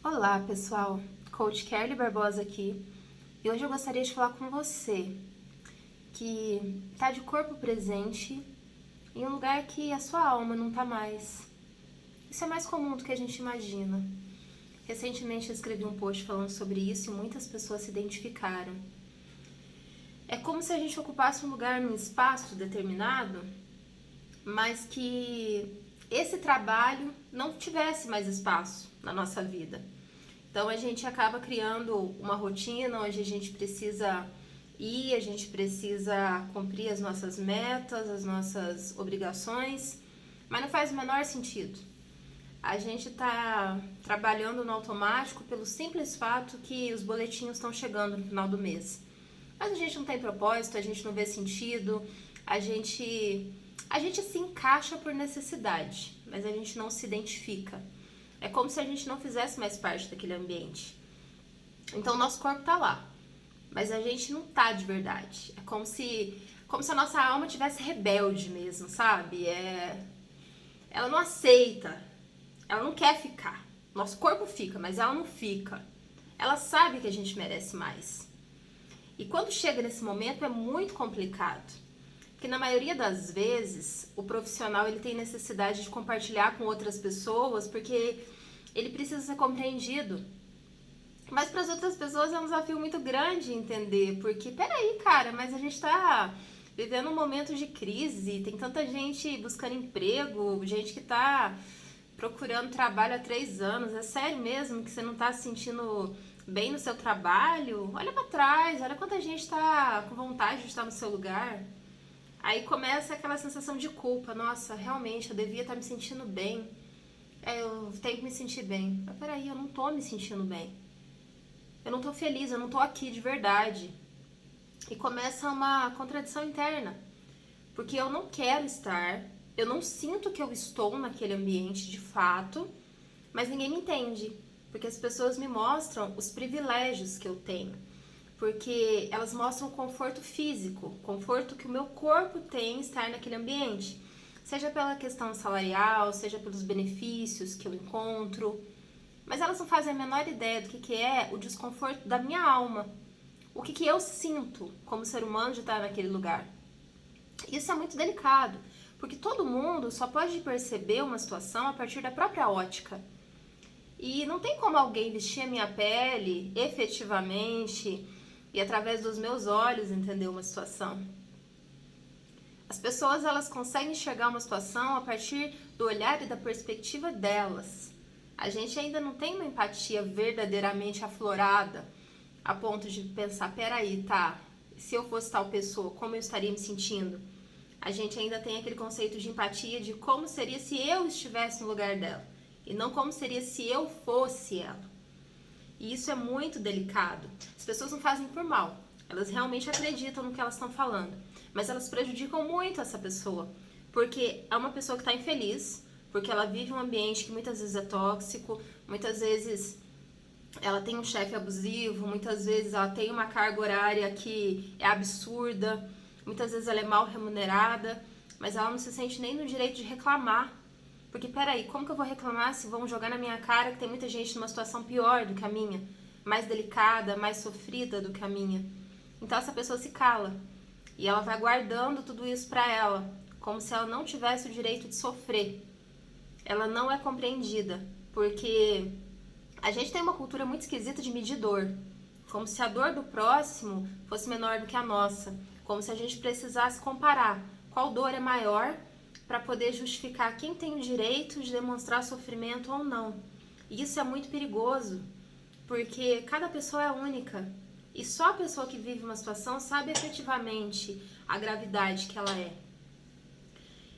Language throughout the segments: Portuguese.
Olá, pessoal. Coach Kerly Barbosa aqui. E hoje eu gostaria de falar com você que está de corpo presente em um lugar que a sua alma não está mais. Isso é mais comum do que a gente imagina. Recentemente eu escrevi um post falando sobre isso e muitas pessoas se identificaram. É como se a gente ocupasse um lugar num espaço determinado, mas que esse trabalho não tivesse mais espaço na nossa vida. Então a gente acaba criando uma rotina onde a gente precisa ir, a gente precisa cumprir as nossas metas, as nossas obrigações, mas não faz o menor sentido. A gente está trabalhando no automático pelo simples fato que os boletinhos estão chegando no final do mês. Mas a gente não tem propósito, a gente não vê sentido, a gente se encaixa por necessidade, mas a gente não se identifica. É como se a gente não fizesse mais parte daquele ambiente. Então o nosso corpo tá lá, mas a gente não tá de verdade. É como se a nossa alma tivesse rebelde mesmo, sabe? Ela não aceita, ela não quer ficar. Nosso corpo fica, mas ela não fica. Ela sabe que a gente merece mais. E quando chega nesse momento é muito complicado. Porque na maioria das vezes, o profissional ele tem necessidade de compartilhar com outras pessoas, porque ele precisa ser compreendido. Mas para as outras pessoas é um desafio muito grande entender, porque peraí, cara, mas a gente tá vivendo um momento de crise, tem tanta gente buscando emprego, gente que tá procurando trabalho há 3 anos, é sério mesmo que você não tá se sentindo bem no seu trabalho? Olha para trás, olha quanta gente tá com vontade de estar no seu lugar. Aí começa aquela sensação de culpa. Nossa, realmente, eu devia estar me sentindo bem. Eu tenho que me sentir bem. Mas peraí, eu não tô me sentindo bem. Eu não tô feliz, eu não tô aqui de verdade. E começa uma contradição interna. Porque eu não quero estar, eu não sinto que eu estou naquele ambiente de fato, mas ninguém me entende. Porque as pessoas me mostram os privilégios que eu tenho. Porque elas mostram o conforto físico, o conforto que o meu corpo tem em estar naquele ambiente. Seja pela questão salarial, seja pelos benefícios que eu encontro. Mas elas não fazem a menor ideia do que é o desconforto da minha alma. O que eu sinto como ser humano de estar naquele lugar. Isso é muito delicado, porque todo mundo só pode perceber uma situação a partir da própria ótica. E não tem como alguém vestir a minha pele efetivamente e através dos meus olhos entender uma situação. As pessoas elas conseguem enxergar uma situação a partir do olhar e da perspectiva delas. A gente ainda não tem uma empatia verdadeiramente aflorada a ponto de pensar, peraí, tá, se eu fosse tal pessoa, como eu estaria me sentindo? A gente ainda tem aquele conceito de empatia de como seria se eu estivesse no lugar dela e não como seria se eu fosse ela. E isso é muito delicado. As pessoas não fazem por mal. Elas realmente acreditam no que elas estão falando. Mas elas prejudicam muito essa pessoa. Porque é uma pessoa que está infeliz, porque ela vive um ambiente que muitas vezes é tóxico, muitas vezes ela tem um chefe abusivo, muitas vezes ela tem uma carga horária que é absurda, muitas vezes ela é mal remunerada, mas ela não se sente nem no direito de reclamar. Porque, peraí, como que eu vou reclamar se vão jogar na minha cara que tem muita gente numa situação pior do que a minha? Mais delicada, mais sofrida do que a minha? Então essa pessoa se cala. E ela vai guardando tudo isso pra ela, como se ela não tivesse o direito de sofrer. Ela não é compreendida, porque a gente tem uma cultura muito esquisita de medir dor. Como se a dor do próximo fosse menor do que a nossa. Como se a gente precisasse comparar qual dor é maior para poder justificar quem tem o direito de demonstrar sofrimento ou não. E isso é muito perigoso, porque cada pessoa é única. E só a pessoa que vive uma situação sabe efetivamente a gravidade que ela é.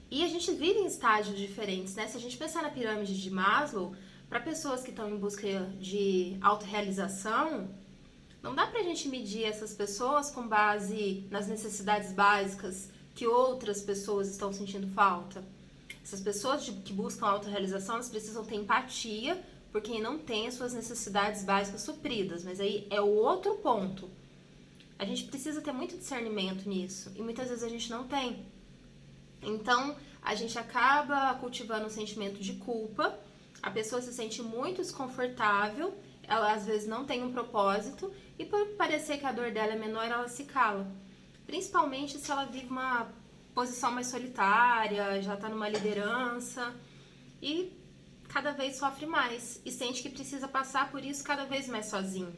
E a gente vive em estágios diferentes, né? Se a gente pensar na pirâmide de Maslow, para pessoas que estão em busca de autorrealização, não dá pra gente medir essas pessoas com base nas necessidades básicas que outras pessoas estão sentindo falta. Essas pessoas que buscam autorrealização, elas precisam ter empatia por quem não tem as suas necessidades básicas supridas, mas aí é o outro ponto. A gente precisa ter muito discernimento nisso e muitas vezes a gente não tem. Então, a gente acaba cultivando um sentimento de culpa A pessoa se sente muito desconfortável, ela às vezes não tem um propósito e por parecer que a dor dela é menor, ela se cala. Principalmente se ela vive uma posição mais solitária, já está numa liderança e cada vez sofre mais e sente que precisa passar por isso cada vez mais sozinho.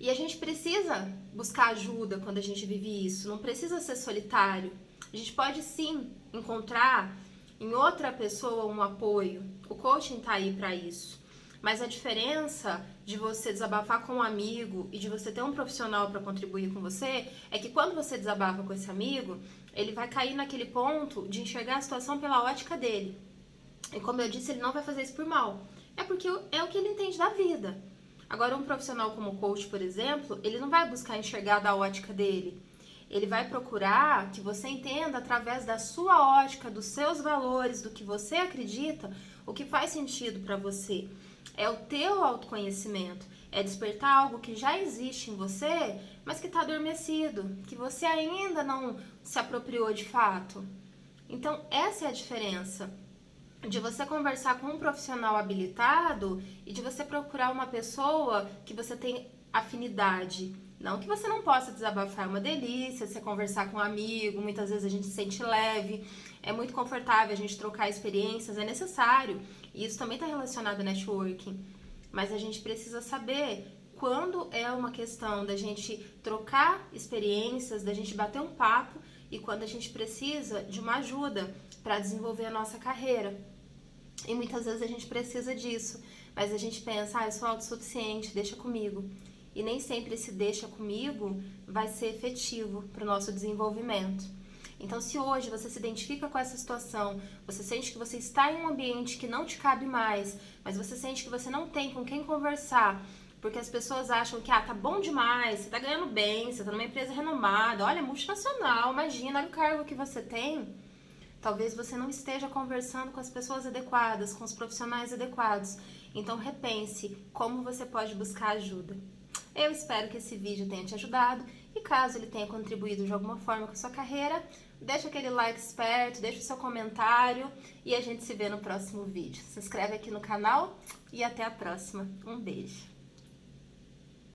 E a gente precisa buscar ajuda quando a gente vive isso, não precisa ser solitário. A gente pode sim encontrar em outra pessoa um apoio. O coaching está aí para isso. Mas a diferença de você desabafar com um amigo e de você ter um profissional para contribuir com você é que quando você desabafa com esse amigo, ele vai cair naquele ponto de enxergar a situação pela ótica dele. E como eu disse, ele não vai fazer isso por mal. É porque é o que ele entende da vida. Agora, um profissional como o coach, por exemplo, ele não vai buscar enxergar da ótica dele. Ele vai procurar que você entenda através da sua ótica, dos seus valores, do que você acredita, o que faz sentido para você. É o teu autoconhecimento, é despertar algo que já existe em você, mas que está adormecido, que você ainda não se apropriou de fato. Então, essa é a diferença de você conversar com um profissional habilitado e de você procurar uma pessoa que você tem afinidade. Não que você não possa desabafar, é uma delícia você conversar com um amigo, muitas vezes a gente se sente leve, é muito confortável a gente trocar experiências, é necessário. E isso também está relacionado ao networking. Mas a gente precisa saber quando é uma questão da gente trocar experiências, da gente bater um papo e quando a gente precisa de uma ajuda para desenvolver a nossa carreira. E muitas vezes a gente precisa disso, mas a gente pensa, eu sou autossuficiente, deixa comigo. E nem sempre esse deixa comigo vai ser efetivo para o nosso desenvolvimento. Então, se hoje você se identifica com essa situação, você sente que você está em um ambiente que não te cabe mais, mas você sente que você não tem com quem conversar, porque as pessoas acham que, tá bom demais, você tá ganhando bem, você tá numa empresa renomada, olha, multinacional, imagina, olha o cargo que você tem. Talvez você não esteja conversando com as pessoas adequadas, com os profissionais adequados. Então, repense como você pode buscar ajuda. Eu espero que esse vídeo tenha te ajudado e caso ele tenha contribuído de alguma forma com a sua carreira, deixa aquele like esperto, deixa o seu comentário e a gente se vê no próximo vídeo. Se inscreve aqui no canal e até a próxima. Um beijo!